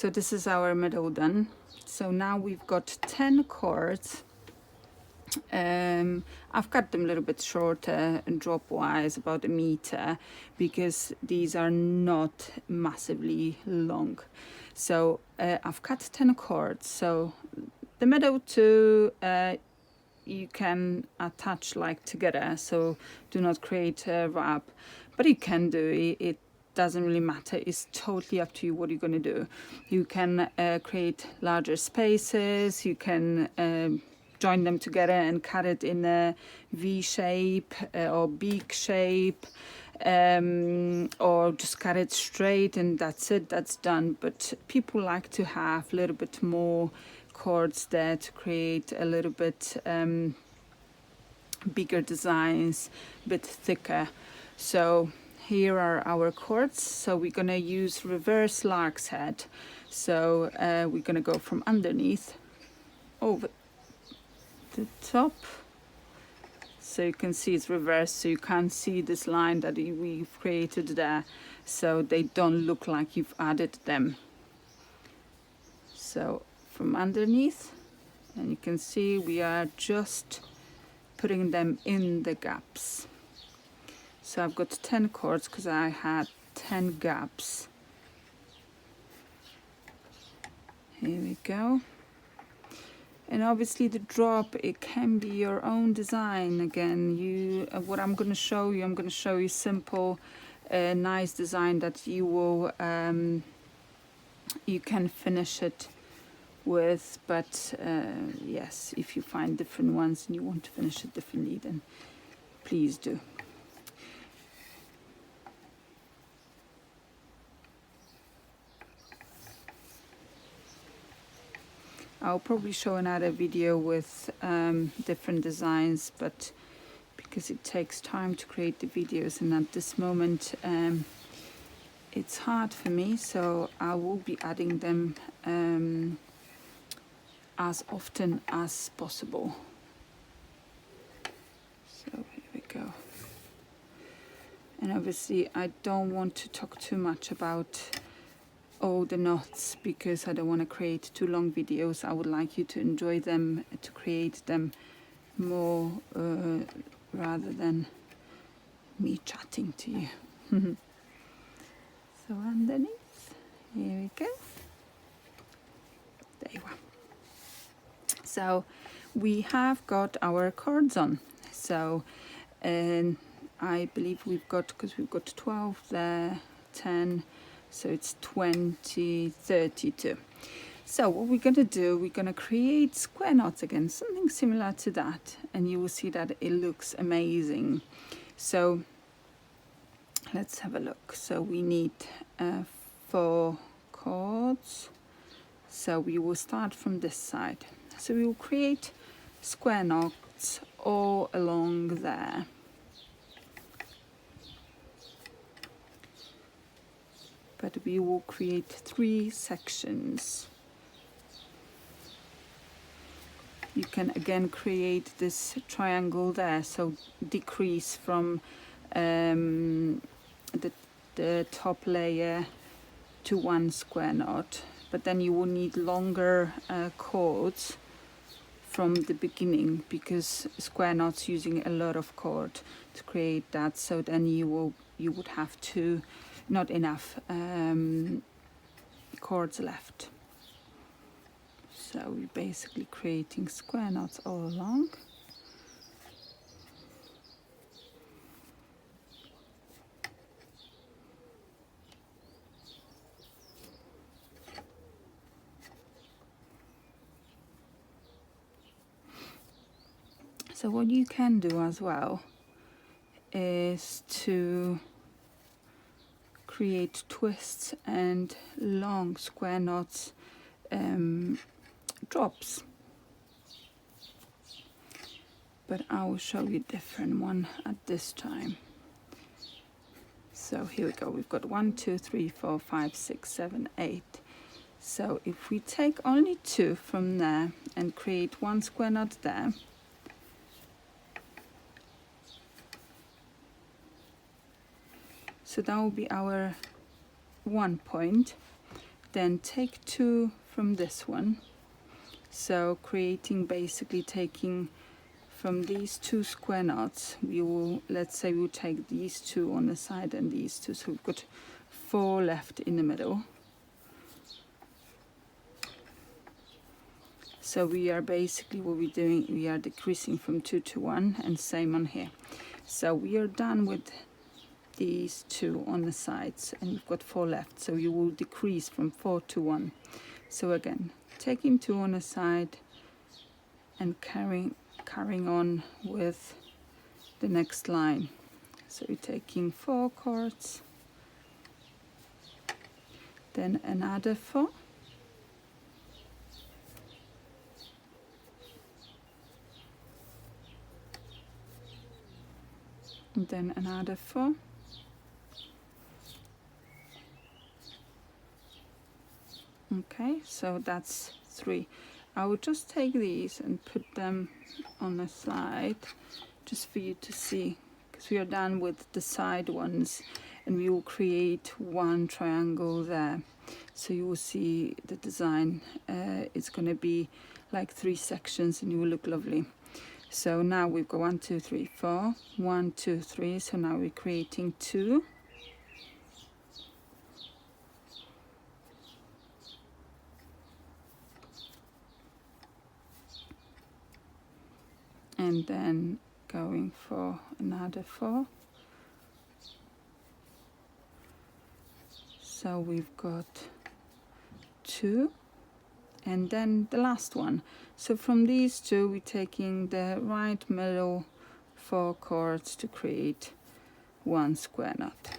So this is our meadow done. So now we've got 10 cords. I've cut them a little bit shorter and drop wise, about 1 meter, because these are not massively long. So I've cut 10 cords. So the meadow 2 you can attach like together, so do not create a wrap, but you can do it. It doesn't really matter. It's totally up to you what you're going to do. You can create larger spaces. You can join them together and cut it in a V shape or beak shape, or just cut it straight and that's it, that's done. But people like to have a little bit more cords there to create a little bit bigger designs, a bit thicker. So here are our cords. So we're gonna use reverse lark's head. So we're gonna go from underneath over the top, so you can see it's reversed, so you can't see this line that we've created there, so they don't look like you've added them. So from underneath, and you can see we are just putting them in the gaps. So I've got 10 cords because I had 10 gaps. Here we go. And obviously the drop, it can be your own design. Again, what I'm going to show you, simple, nice design that you will, you can finish it with. But yes, if you find different ones and you want to finish it differently, then please do. I'll probably show another video with different designs, but because it takes time to create the videos, and at this moment it's hard for me, so I will be adding them as often as possible. So here we go. And obviously I don't want to talk too much about all the knots because I don't want to create too long videos. I would like you to enjoy them, to create them more rather than me chatting to you. So underneath, here we go. There you are. So we have got our cords on. So I believe we've got, because we've got 12 there, 10, so it's 20, 32. So what we're going to do, we're going to create square knots again, something similar to that, and you will see that it looks amazing. So let's have a look. So we need 4 cords. So we will start from this side. So we will create square knots all along there. But we will create 3 sections. You can again create this triangle there, so decrease from the top layer to 1 square knot, but then you will need longer cords from the beginning, because square knots using a lot of cord to create that, so then you would have to not enough cords left. So we're basically creating square knots all along. So what you can do as well is to create twists and long square knots drops, but I will show you a different one at this time. So here we go, we've got 1, 2, 3, 4, 5, 6, 7, 8. So if we take only 2 from there and create 1 square knot there, so that will be our 1 point. then take 2 from this one, so creating, basically taking from these 2 square knots, we will, let's say we'll take these 2 on the side and these 2, so we've got 4 left in the middle. So we are basically, what we're doing, we are decreasing from 2 to 1, and same on here. So we are done with these 2 on the sides, and we've got 4 left, so you will decrease from 4 to 1. So again, taking 2 on the side and carrying on with the next line. So you're taking 4 cords, then another 4, and then another 4, okay, so that's 3. I will just take these and put them on the side just for you to see, because we are done with the side ones, and we will create 1 triangle there. So you will see the design, it's going to be like 3 sections, and it will look lovely. So now we've got 1, 2, 3, 4, 1, 2, 3. So now we're creating 2, and then going for another 4. So we've got 2, and then the last one. So from these 2, we're taking the right middle 4 cords to create 1 square knot.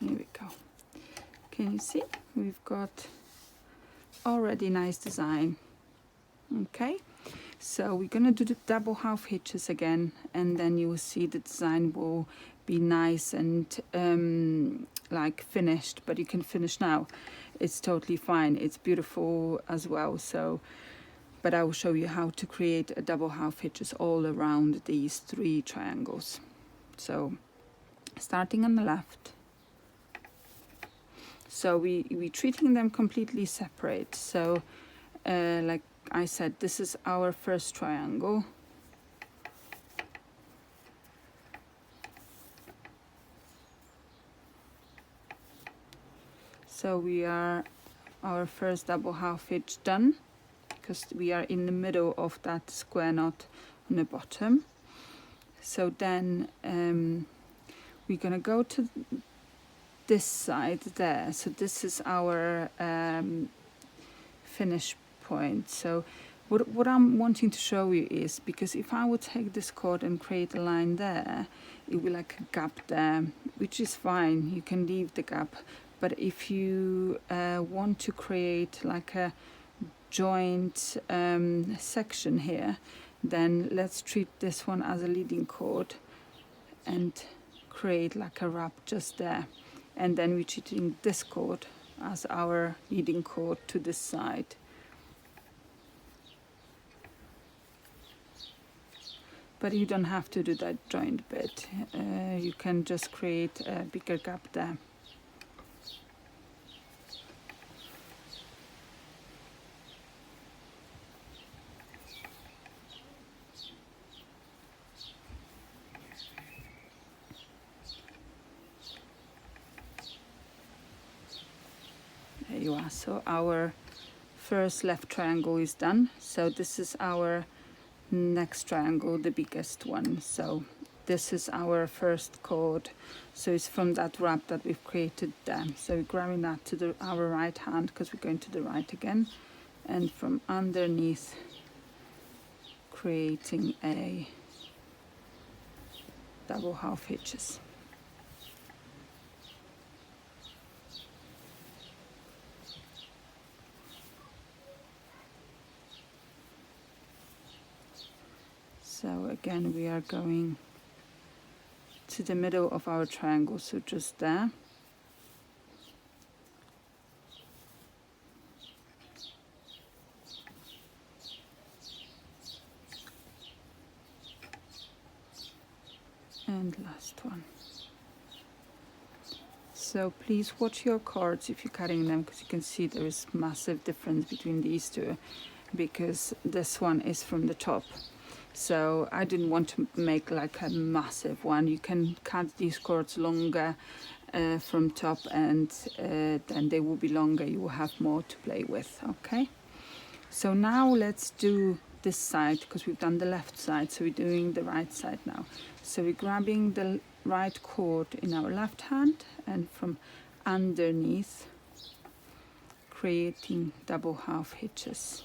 Here we go. Can you see? We've got already nice design. Okay, so we're gonna do the double half hitches again, and then you will see the design will be nice and like finished, but you can finish now. It's totally fine. It's beautiful as well. So, but I will show you how to create a double half hitches all around these 3 triangles. So starting on the left. So we're treating them completely separate. So like I said, this is our first triangle. So we are our first double half hitch done, because we are in the middle of that square knot on the bottom. So then we're gonna go to this side there. So this is our finish point. So what I'm wanting to show you is, because if I would take this cord and create a line there, it will like a gap there, which is fine, you can leave the gap. But if you want to create like a joint section here, then let's treat this one as a leading cord and create like a wrap just there. And then we're treating this cord as our leading cord to this side. But you don't have to do that joint bit. You can just create a bigger gap there. There you are. So our first left triangle is done. So this is our next triangle, the biggest one. So this is our first cord. So it's from that wrap that we've created there. So we're grabbing that to our right hand, because we're going to the right again, and from underneath creating a double half hitches. So again, we are going to the middle of our triangle, so just there. And last one. So please watch your cords if you're cutting them, because you can see there is massive difference between these two, because this one is from the top. So I didn't want to make like a massive one. You can cut these cords longer from top, and then they will be longer. You will have more to play with. Okay. So now let's do this side, because we've done the left side, so we're doing the right side now. So we're grabbing the right cord in our left hand and from underneath creating double half hitches.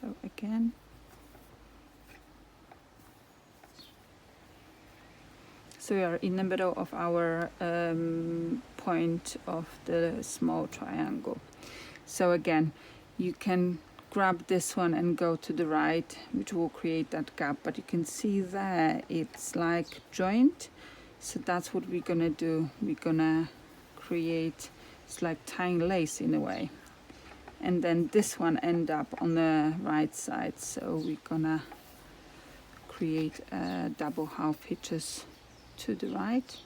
So again, so we are in the middle of our point of the small triangle. So again, you can grab this one and go to the right, which will create that gap, but you can see there it's like joint. So that's what we're gonna do. We're gonna create, it's like tying lace in a way, and then this one end up on the right side. So we're gonna create double half hitches to the right.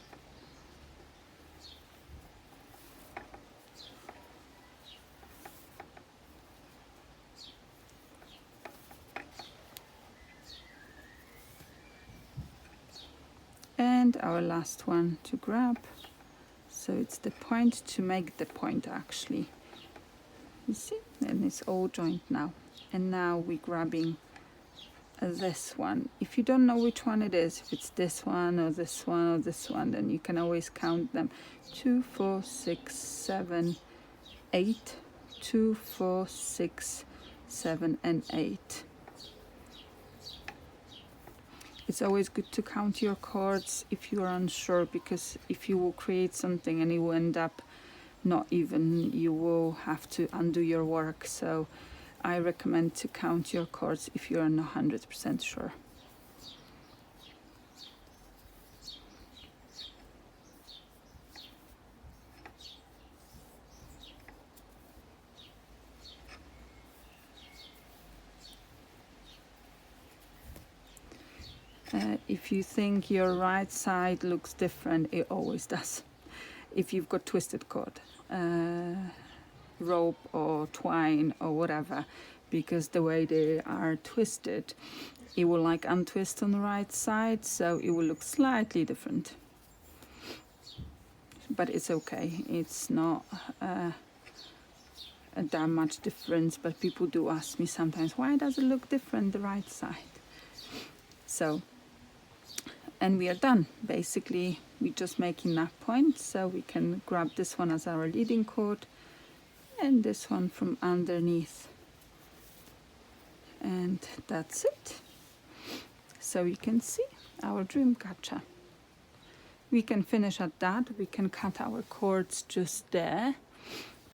And our last one to grab. So it's the point to make the point actually. You see? And it's all joined now. And now we're grabbing this one. If you don't know which one it is, if it's this one or this one or this one, then you can always count them. 2, 4, 6, 7, 8. 2, 4, 6, 7, and 8. It's always good to count your cords if you are unsure, because if you will create something and it will end up not even, you will have to undo your work. So I recommend to count your cords if you're not 100% sure. If you think your right side looks different, it always does. If you've got twisted cord, rope or twine or whatever, because the way they are twisted, it will like untwist on the right side, so it will look slightly different. But it's okay. It's not that much difference, but people do ask me sometimes, why does it look different the right side? So, and we are done. Basically, we're just making that point, so we can grab this one as our leading cord and this one from underneath, and that's it. So you can see our dream catcher. We can finish at that. We can cut our cords just there,